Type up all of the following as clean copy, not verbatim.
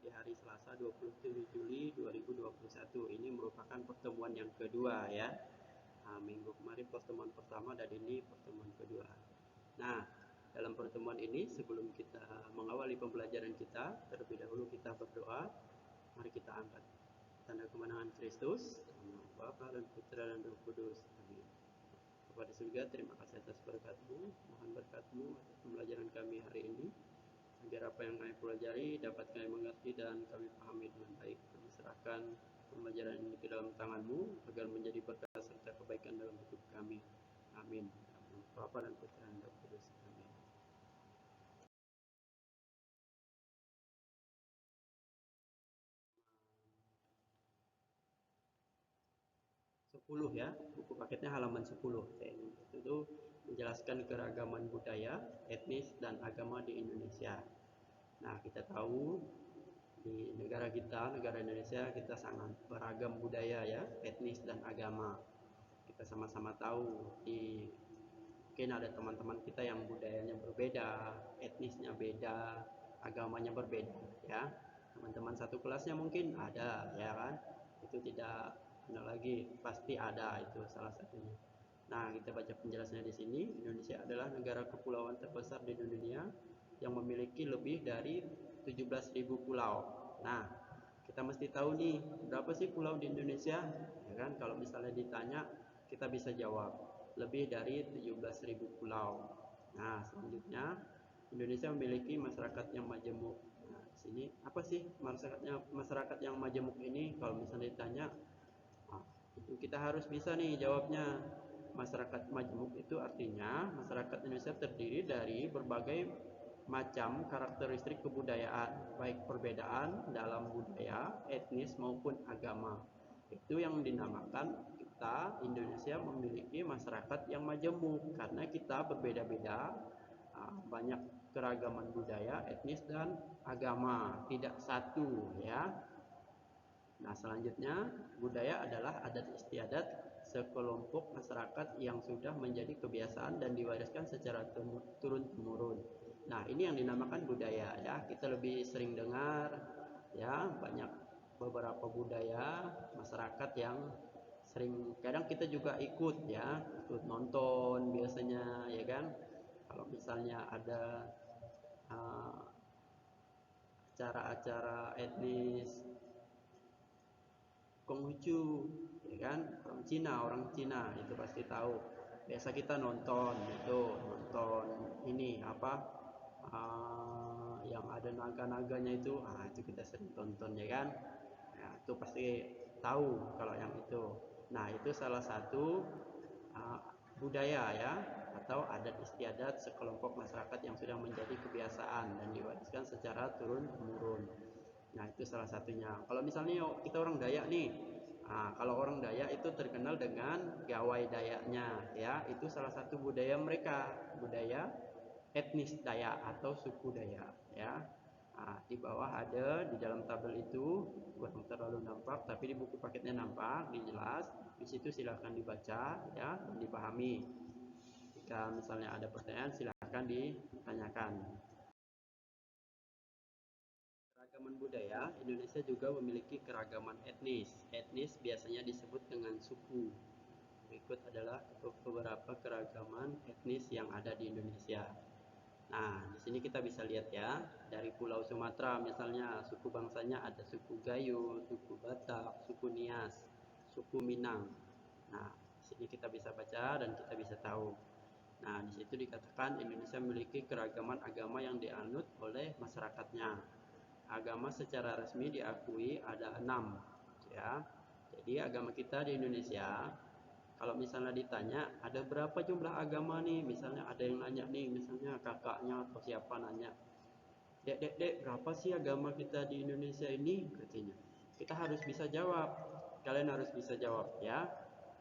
di hari Selasa 27 Juli 2021. Ini merupakan pertemuan yang kedua ya. Minggu kemarin pertemuan pertama dan ini pertemuan kedua. Nah, dalam pertemuan ini sebelum kita mengawali pembelajaran kita, terlebih dahulu kita berdoa. Mari kita angkat tanda kemenangan Kristus, nama Bapa dan Putra dan Roh Kudus. Amin. Kepada surga, terima kasih atas berkat-Mu. Mohon berkat-Mu atas pembelajaran kami hari ini, agar apa yang kami pelajari dapat kami mengerti dan kami pahami dengan baik. Kami serahkan pembelajaran ini ke dalam tangan-Mu, agar menjadi berkat serta kebaikan dalam hidup kami. Amin. Bapa dan Putra dan Roh Kudus. Amin. Ya, buku paketnya halaman 10. Itu menjelaskan keragaman budaya, etnis, dan agama di Indonesia. Nah, kita tahu di negara kita, negara Indonesia, kita sangat beragam budaya ya, etnis dan agama. Kita sama-sama tahu mungkin ada teman-teman kita yang budayanya berbeda, etnisnya beda, agamanya berbeda ya. Teman-teman satu kelasnya mungkin ada ya kan. Itu tidak lagi, pasti ada, itu salah satunya. Nah, kita baca penjelasannya di sini. Indonesia adalah negara kepulauan terbesar di dunia yang memiliki lebih dari 17.000 pulau. Nah, kita mesti tahu nih, berapa sih pulau di Indonesia? Ya kan, kalau misalnya ditanya, kita bisa jawab lebih dari 17.000 pulau. Nah, selanjutnya Indonesia memiliki masyarakat yang majemuk. Nah, di sini apa sih masyarakat yang majemuk ini? Kalau misalnya ditanya, itu kita harus bisa nih jawabnya. Masyarakat majemuk itu artinya masyarakat Indonesia terdiri dari berbagai macam karakteristik kebudayaan, baik perbedaan dalam budaya, etnis maupun agama. Itu yang dinamakan kita Indonesia memiliki masyarakat yang majemuk, karena kita berbeda-beda, banyak keragaman budaya, etnis dan agama, tidak satu ya. Nah, selanjutnya, budaya adalah adat istiadat sekelompok masyarakat yang sudah menjadi kebiasaan dan diwariskan secara turun-temurun. Nah, ini yang dinamakan budaya ya. Kita lebih sering dengar ya, banyak beberapa budaya masyarakat yang sering, kadang kita juga ikut ya, ikut nonton biasanya ya kan. Kalau misalnya ada acara-acara etnis Konghucu, ya kan, orang Cina itu pasti tahu. Biasa kita nonton ini apa, yang ada naga-naganya itu kita sering tonton ya kan. Nah, itu pasti tahu kalau yang itu. Nah, itu salah satu uh, budaya ya, atau adat istiadat sekelompok masyarakat yang sudah menjadi kebiasaan dan diwariskan secara turun temurun. Nah, itu salah satunya. Kalau misalnya kita orang Dayak nih, kalau orang Dayak itu terkenal dengan gawai Dayaknya, ya, itu salah satu budaya mereka, budaya etnis Dayak atau suku Dayak, ya. Di bawah ada di dalam tabel itu, kurang terlalu nampak, tapi di buku paketnya nampak, dijelas. Di situ silahkan dibaca, ya, dan dipahami. Jika misalnya ada pertanyaan, silahkan ditanyakan. Keragaman budaya, Indonesia juga memiliki keragaman etnis. Etnis biasanya disebut dengan suku. Berikut adalah beberapa keragaman etnis yang ada di Indonesia. Nah, di sini kita bisa lihat ya, dari Pulau Sumatera misalnya, suku bangsanya ada suku Gayo, suku Batak, suku Nias, suku Minang. Nah, di sini kita bisa baca dan kita bisa tahu. Nah, di situ dikatakan Indonesia memiliki keragaman agama yang dianut oleh masyarakatnya. Agama secara resmi diakui ada 6 ya. Jadi agama kita di Indonesia, kalau misalnya ditanya ada berapa jumlah agama nih, misalnya ada yang nanya nih, misalnya kakaknya atau siapa nanya, dek, berapa sih agama kita di Indonesia ini, katanya. Kita harus bisa jawab. Kalian harus bisa jawab ya.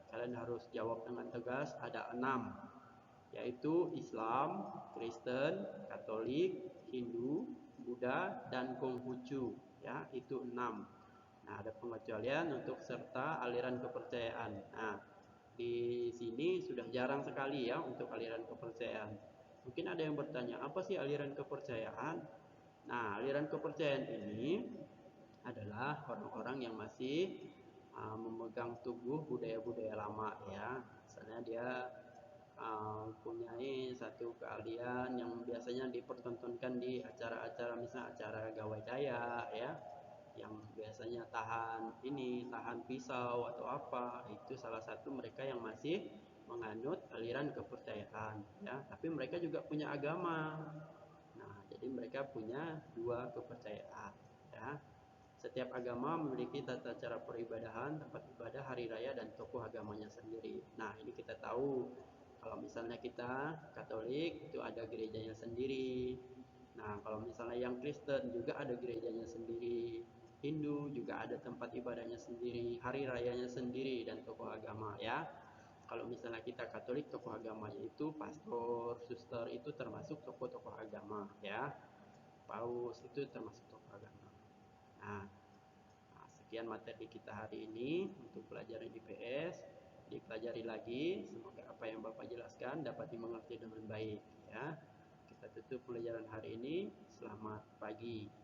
Kalian harus jawab dengan tegas, ada 6, yaitu Islam, Kristen, Katolik, Hindu, Buddha, dan Konghucu. Ya, itu 6. Nah, ada pengecualian untuk serta aliran kepercayaan. Nah, di sini sudah jarang sekali ya untuk aliran kepercayaan. Mungkin ada yang bertanya, apa sih aliran kepercayaan? Nah, aliran kepercayaan ini adalah orang-orang yang masih memegang teguh budaya-budaya lama ya. Misalnya dia mempunyai satu keahlian yang biasanya dipertontonkan di acara-acara, misalnya acara gawai jaya ya, yang biasanya tahan pisau atau apa, itu salah satu mereka yang masih menganut aliran kepercayaan ya, tapi mereka juga punya agama. Nah, jadi mereka punya dua kepercayaan ya. Setiap agama memiliki tata cara peribadahan, tempat ibadah, hari raya, dan tokoh agamanya sendiri. Nah, ini kita tahu. Kalau misalnya kita Katolik, itu ada gerejanya sendiri. Nah, kalau misalnya yang Kristen juga ada gerejanya sendiri. Hindu juga ada tempat ibadahnya sendiri, hari rayanya sendiri, dan tokoh agama ya. Kalau misalnya kita Katolik, tokoh agamanya itu pastor, suster, itu termasuk tokoh-tokoh agama ya. Paus itu termasuk tokoh agama. Nah, sekian materi kita hari ini untuk pelajaran IPS. Dipelajari lagi, semoga apa yang Bapak jelaskan dapat dimengerti dengan baik ya. Kita tutup pelajaran hari ini. Selamat pagi.